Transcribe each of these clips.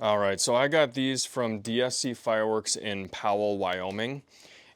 All right, so I got these from DSC Fireworks in Powell, Wyoming.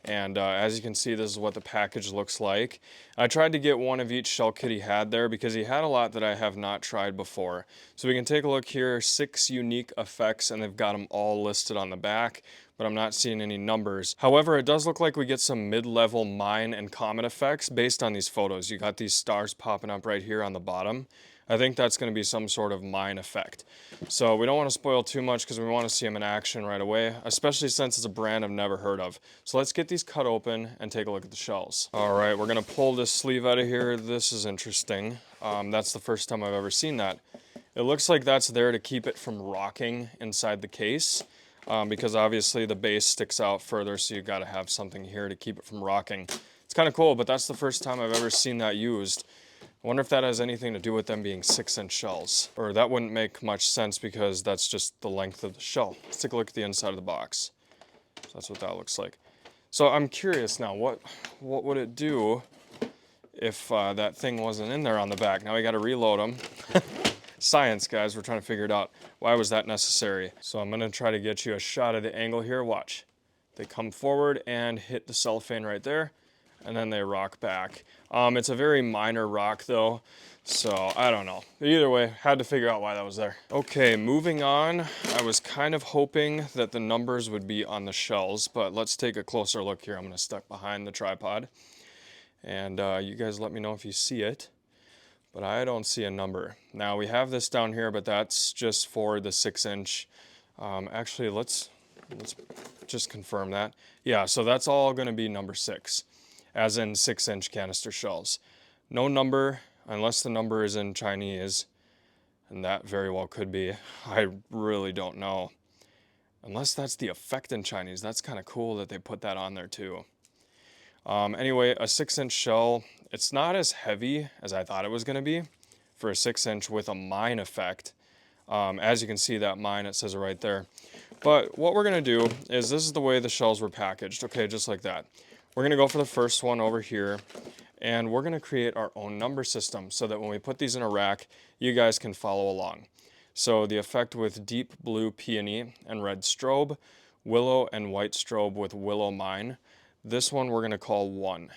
And as you can see, this is what the package looks like. I tried to get one of each shell kit he had there because he had a lot that I have not tried before. So we can take a look here, 6 unique effects, and they've got them all listed on the back, but I'm not seeing any numbers. However, it does look like we get some mid-level mine and comet effects based on these photos. You got these stars popping up right here on the bottom. I think that's going to be some sort of mine effect. So we don't want to spoil too much because we want to see them in action right away, especially since it's a brand I've never heard of. So let's get these cut open and take a look at the shells. All right, we're going to pull this sleeve out of here. This is interesting. That's the first time I've ever seen that. It looks like that's there to keep it from rocking inside the case because obviously the base sticks out further, so you've got to have something here to keep it from rocking. It's kind of cool, but that's the first time I've ever seen that used. I wonder if that has anything to do with them being 6-inch shells. Or that wouldn't make much sense because that's just the length of the shell. Let's take a look at the inside of the box. So that's what that looks like. So I'm curious now, what would it do if that thing wasn't in there on the back? Now we got to reload them. Science, guys, we're trying to figure it out. Why was that necessary? So I'm going to try to get you a shot of the angle here. Watch. They come forward and hit the cellophane right there, and then they rock back. It's a very minor rock though, so I don't know. Either way, had to figure out why that was there. Okay, moving on. I was kind of hoping that the numbers would be on the shells, but let's take a closer look here. I'm gonna step behind the tripod, and you guys let me know if you see it, but I don't see a number. Now we have this down here, but that's just for the 6-inch. Actually, let's just confirm that. Yeah, so that's all gonna be number 6. As in 6-inch canister shells. No number, unless the number is in Chinese, and that very well could be. I really don't know. Unless that's the effect in Chinese. That's kind of cool that they put that on there too. Anyway, a 6-inch shell, it's not as heavy as I thought it was going to be for a 6-inch with a mine effect. As you can see, that mine, it says it right there. But what we're going to do is, this is the way the shells were packaged. Okay, just like that. We're going to go for the first one over here, and we're going to create our own number system so that when we put these in a rack, you guys can follow along. So the effect with deep blue peony and red strobe, willow and white strobe with willow mine. This one we're going to call 1.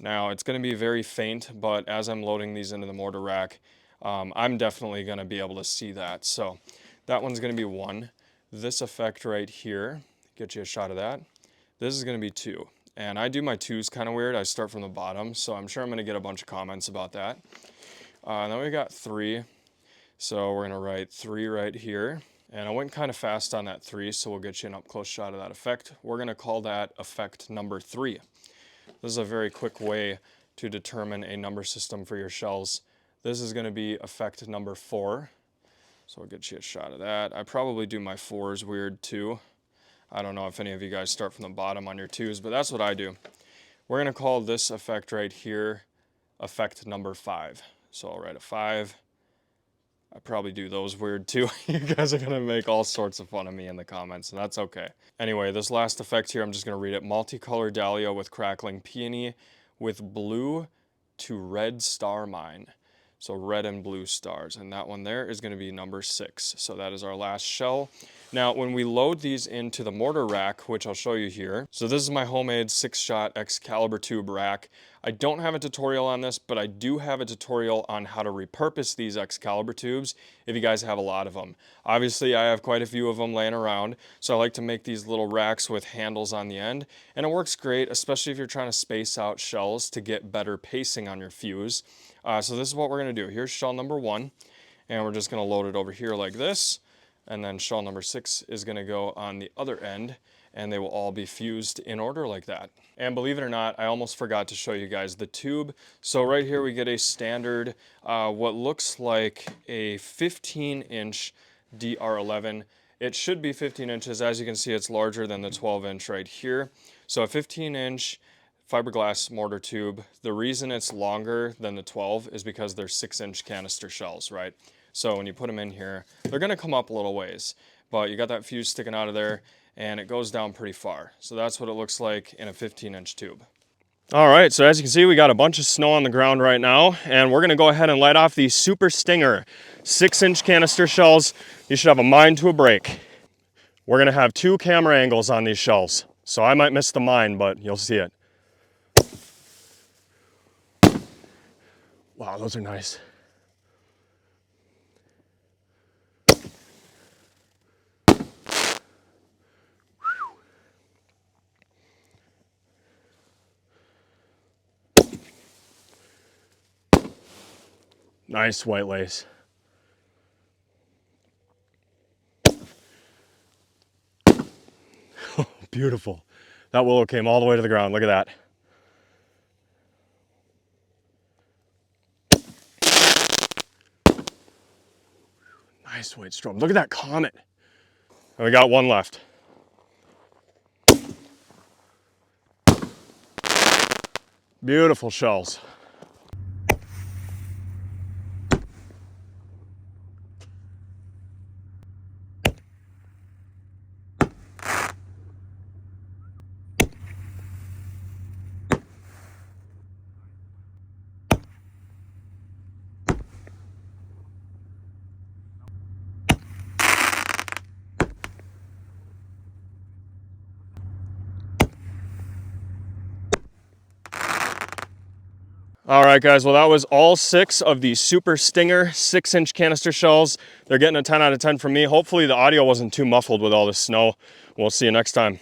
Now it's going to be very faint, but as I'm loading these into the mortar rack, I'm definitely going to be able to see that. So that one's going to be 1. This effect right here, get you a shot of that. This is going to be 2. And I do my 2s kind of weird. I start from the bottom, so I'm sure I'm going to get a bunch of comments about that. Then we got 3. So we're going to write 3 right here. And I went kind of fast on that 3, so we'll get you an up-close shot of that effect. We're going to call that effect number 3. This is a very quick way to determine a number system for your shells. This is going to be effect number 4. So we'll get you a shot of that. I probably do my 4s weird too. I don't know if any of you guys start from the bottom on your 2s, but that's what I do. We're going to call this effect right here effect number 5. So I'll write a 5. I probably do those weird too. You guys are going to make all sorts of fun of me in the comments, and that's okay. Anyway, this last effect here, I'm just going to read it. Multicolor dahlia with crackling peony with blue to red star mine. So red and blue stars, and that one there is going to be number 6. So that is our last shell. Now, when we load these into the mortar rack, which I'll show you here. So this is my homemade 6-shot Excalibur tube rack. I don't have a tutorial on this, but I do have a tutorial on how to repurpose these Excalibur tubes if you guys have a lot of them. Obviously, I have quite a few of them laying around, so I like to make these little racks with handles on the end, and it works great, especially if you're trying to space out shells to get better pacing on your fuse. So this is what we're going to do. Here's shell number 1, and we're just going to load it over here like this, and then shell number 6 is going to go on the other end, and they will all be fused in order like that. And believe it or not, I almost forgot to show you guys the tube. So right here we get a standard, what looks like a 15-inch DR11. It should be 15 inches. As you can see, it's larger than the 12-inch right here. So a 15-inch fiberglass mortar tube. The reason it's longer than the 12 is because they're 6-inch canister shells, right? So when you put them in here, they're going to come up a little ways, but you got that fuse sticking out of there, and it goes down pretty far. So that's what it looks like in a 15-inch tube. All right, so as you can see, we got a bunch of snow on the ground right now, and we're going to go ahead and light off these Super Stinger 6-inch canister shells. You should have a mind to a break. We're gonna have 2 camera angles on these shells. So I might miss the mine, but you'll see it. Wow, those are nice. Nice white lace. Beautiful. That willow came all the way to the ground. Look at that. Nice white strom. Look at that comet. And we got one left. Beautiful shells. All right, guys, well, that was all 6 of the Super Stinger 6-inch canister shells. They're getting a 10 out of 10 from me. Hopefully the audio wasn't too muffled with all this snow. We'll see you next time.